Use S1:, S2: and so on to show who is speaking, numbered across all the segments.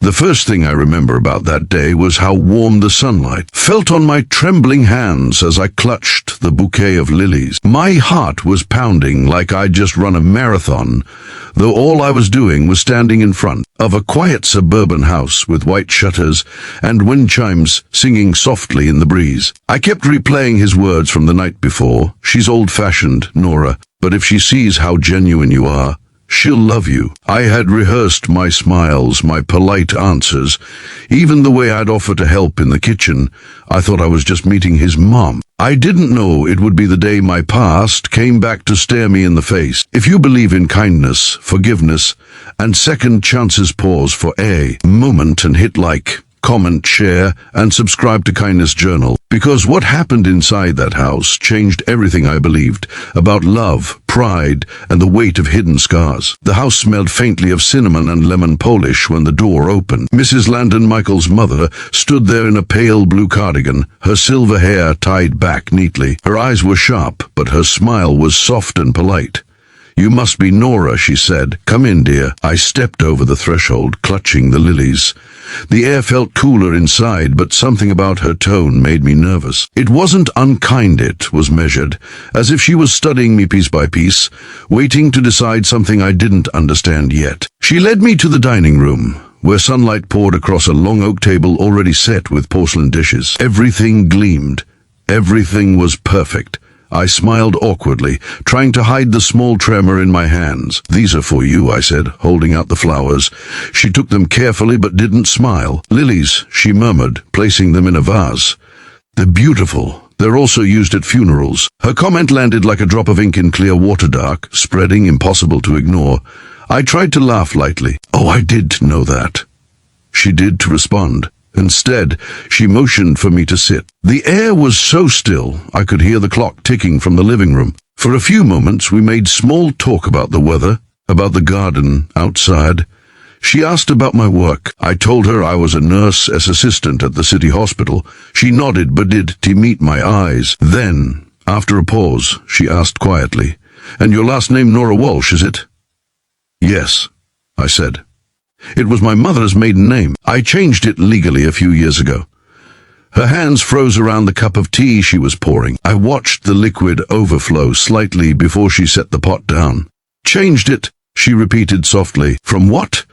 S1: The first thing I remember about that day was how warm the sunlight felt on my trembling hands as I clutched the bouquet of lilies. My heart was pounding like I'd just run a marathon, though all I was doing was standing in front of a quiet suburban house with white shutters and wind chimes singing softly in the breeze. I kept replaying his words from the night before. She's old-fashioned, Nora, but if she sees how genuine you are, she'll love you. I had rehearsed my smiles, my polite answers, even the way I'd offer to help in the kitchen. I thought I was just meeting his mom. I didn't know it would be the day my past came back to stare me in the face. If you believe in kindness, forgiveness, and second chances, pause for a moment and hit like, comment, share, and subscribe to Kindness Journal, because what happened inside that house changed everything I believed about love, pride, and the weight of hidden scars. The house smelled faintly of cinnamon and lemon polish when the door opened. Mrs. Landon, Michael's mother, stood there in a pale blue cardigan, her silver hair tied back neatly. Her eyes were sharp, but her smile was soft and polite. "You must be Nora," she said. "Come in, dear." I stepped over the threshold, clutching the lilies. The air felt cooler inside, but something about her tone made me nervous. It wasn't unkind, it was measured, as if she was studying me piece by piece, waiting to decide something I didn't understand yet. She led me to the dining room, where sunlight poured across a long oak table already set with porcelain dishes. Everything gleamed. Everything was perfect. I smiled awkwardly, trying to hide the small tremor in my hands. "These are for you," I said, holding out the flowers. She took them carefully but didn't smile. "Lilies," she murmured, placing them in a vase. "They're beautiful. They're also used at funerals." Her comment landed like a drop of ink in clear water, dark, spreading, impossible to ignore. I tried to laugh lightly. "Oh, I did know that." She did to respond. Instead, she motioned for me to sit. The air was so still, I could hear the clock ticking from the living room. For a few moments, we made small talk about the weather, about the garden outside. She asked about my work. I told her I was a nurse as assistant at the city hospital. She nodded but did to meet my eyes. Then, after a pause, she asked quietly, "And your last name Nora Walsh, is it?" "Yes," I said. "It was my mother's maiden name. I changed it legally a few years ago." Her hands froze around the cup of tea she was pouring. I watched the liquid overflow slightly before she set the pot down. "Changed it," she repeated softly. "From what?"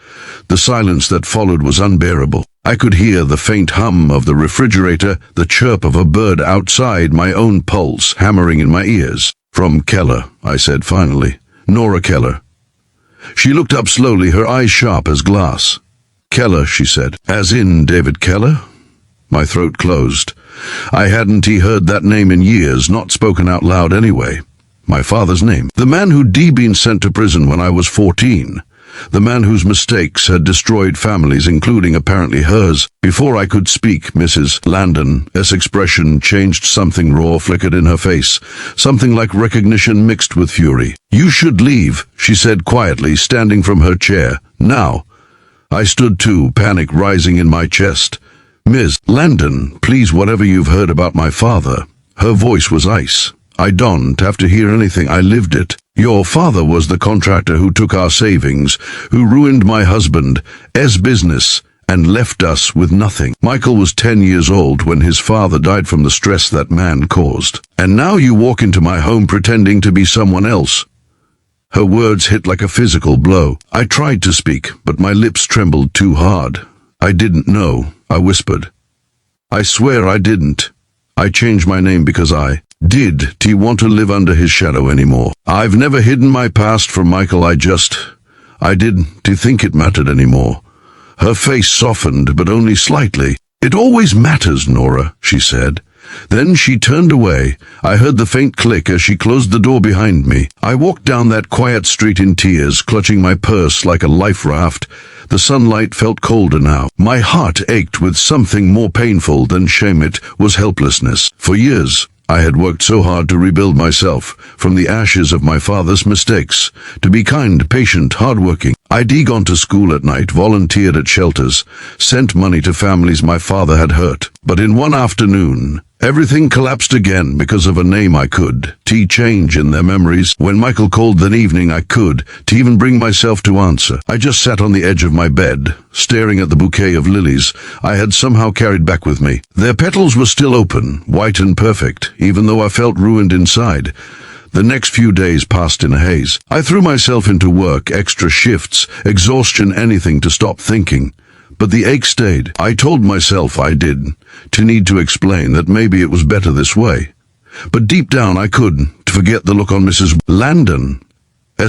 S1: The silence that followed was unbearable. I could hear the faint hum of the refrigerator, the chirp of a bird outside, my own pulse hammering in my ears. "From Keller," I said finally. "Nora Keller." She looked up slowly, her eyes sharp as glass. "Keller," she said. "As in David Keller?" My throat closed. I hadn't heard that name in years, not spoken out loud anyway. My father's name. The man who'd been sent to prison when I was 14. The man whose mistakes had destroyed families, including apparently hers. Before I could speak, Mrs. Landon's expression changed. Something raw flickered in her face, something like recognition mixed with fury. "You should leave," she said quietly, standing from her chair. "Now." I stood too, panic rising in my chest. "Ms. Landon, please, whatever you've heard about my father." Her voice was ice. "I don't have to hear anything. I lived it. Your father was the contractor who took our savings, who ruined my husband's business, and left us with nothing. Michael was 10 years old when his father died from the stress that man caused. And now you walk into my home pretending to be someone else." Her words hit like a physical blow. I tried to speak, but my lips trembled too hard. "I didn't know," I whispered. "I swear I didn't. I changed my name because I did to want to live under his shadow anymore. I've never hidden my past from Michael. I didn't to think it mattered anymore." Her face softened, but only slightly. "It always matters, Nora," she said. Then she turned away. I heard the faint click as she closed the door behind me. I walked down that quiet street in tears, clutching my purse like a life raft. The sunlight felt colder now. My heart ached with something more painful than shame. It was helplessness. For years, I had worked so hard to rebuild myself from the ashes of my father's mistakes, to be kind, patient, hardworking. I'd gone to school at night, volunteered at shelters, sent money to families my father had hurt. But in one afternoon, Everything collapsed again because of a name I could change in their memories. When Michael called that evening, I could even bring myself to answer. I just sat on the edge of my bed, staring at the bouquet of lilies I had somehow carried back with me. Their petals were still open, white and perfect, even though I felt ruined inside. The next few days passed in a haze. I threw myself into work, extra shifts, exhaustion, anything to stop thinking. But the ache stayed. I told myself I did, to need to explain that maybe it was better this way. But deep down I couldn't forget the look on Mrs. Landon's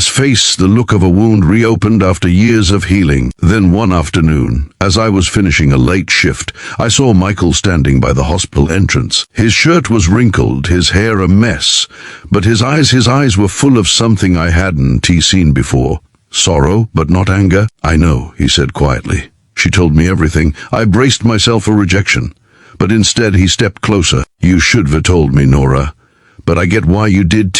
S1: face, the look of a wound reopened after years of healing. Then one afternoon, as I was finishing a late shift, I saw Michael standing by the hospital entrance. His shirt was wrinkled, his hair a mess, but his eyes were full of something I hadn't seen before. Sorrow, but not anger. "I know," he said quietly. She told me everything. I braced myself for rejection, but instead he stepped closer. "You should have told me, Nora, but I get why you did.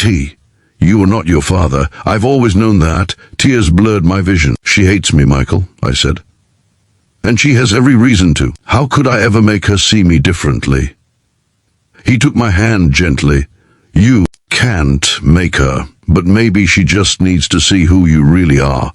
S1: You were not your father. I've always known that." Tears blurred my vision. "She hates me, Michael," I said. "And she has every reason to. How could I ever make her see me differently?" He took my hand gently. "You can't make her, but maybe she just needs to see who you really are."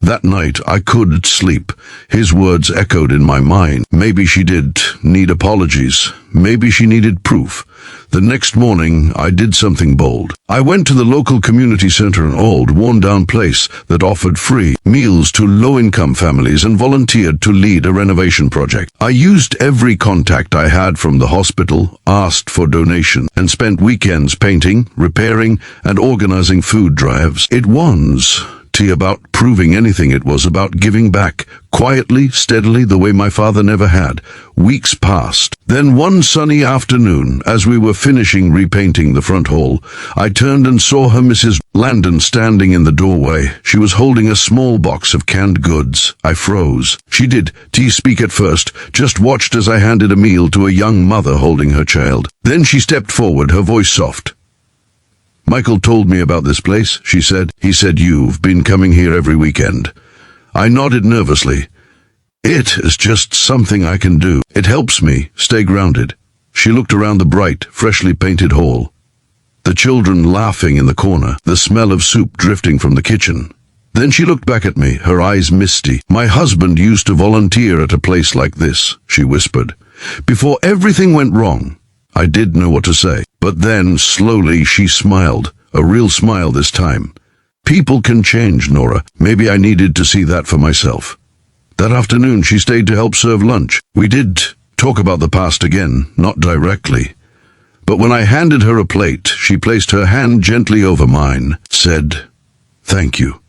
S1: That night I couldn't sleep. His words echoed in my mind. Maybe she did need apologies. Maybe she needed proof. The next morning I did something bold. I went to the local community center, an old, worn-down place that offered free meals to low-income families, and volunteered to lead a renovation project. I used every contact I had from the hospital, asked for donations, and spent weekends painting, repairing, and organizing food drives. It was about proving anything. It was about giving back, quietly, steadily, the way my father never had. Weeks passed. Then one sunny afternoon, as we were finishing repainting the front hall, I turned and saw her, Mrs. Landon, standing in the doorway. She was holding a small box of canned goods. I froze. She did speak at first, just watched as I handed a meal to a young mother holding her child. Then she stepped forward, her voice soft. "Michael told me about this place," she said. "He said you've been coming here every weekend." I nodded nervously. "It is just something I can do. It helps me stay grounded." She looked around the bright, freshly painted hall. The children laughing in the corner, the smell of soup drifting from the kitchen. Then she looked back at me, her eyes misty. "My husband used to volunteer at a place like this," she whispered. "Before everything went wrong." I didn't know what to say, but then slowly she smiled, a real smile this time. "People can change, Nora." Maybe I needed to see that for myself. That afternoon she stayed to help serve lunch. We did talk about the past again, not directly. But when I handed her a plate, she placed her hand gently over mine, said, "Thank you."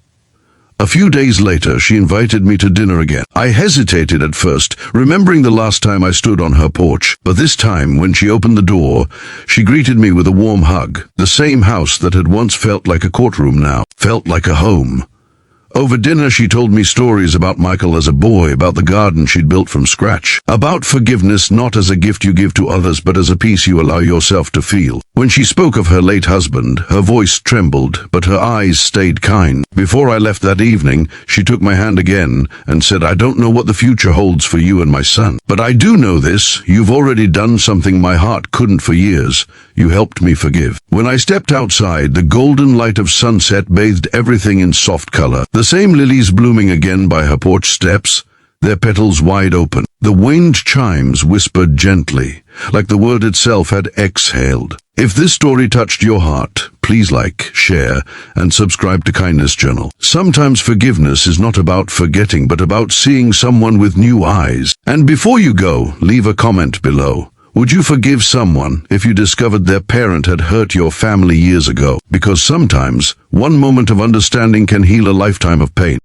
S1: A few days later, she invited me to dinner again. I hesitated at first, remembering the last time I stood on her porch. But this time, when she opened the door, she greeted me with a warm hug. The same house that had once felt like a courtroom now felt like a home. Over dinner, she told me stories about Michael as a boy, about the garden she'd built from scratch, about forgiveness not as a gift you give to others, but as a peace you allow yourself to feel. When she spoke of her late husband, her voice trembled, but her eyes stayed kind. Before I left that evening, she took my hand again and said, "I don't know what the future holds for you and my son, but I do know this: you've already done something my heart couldn't for years. You helped me forgive." When I stepped outside, the golden light of sunset bathed everything in soft color. The same lilies blooming again by her porch steps, their petals wide open. The wind chimes whispered gently, like the word itself had exhaled. If this story touched your heart, please like, share, and subscribe to Kindness Journal. Sometimes forgiveness is not about forgetting, but about seeing someone with new eyes. And before you go, leave a comment below. Would you forgive someone if you discovered their parent had hurt your family years ago? Because sometimes one moment of understanding can heal a lifetime of pain.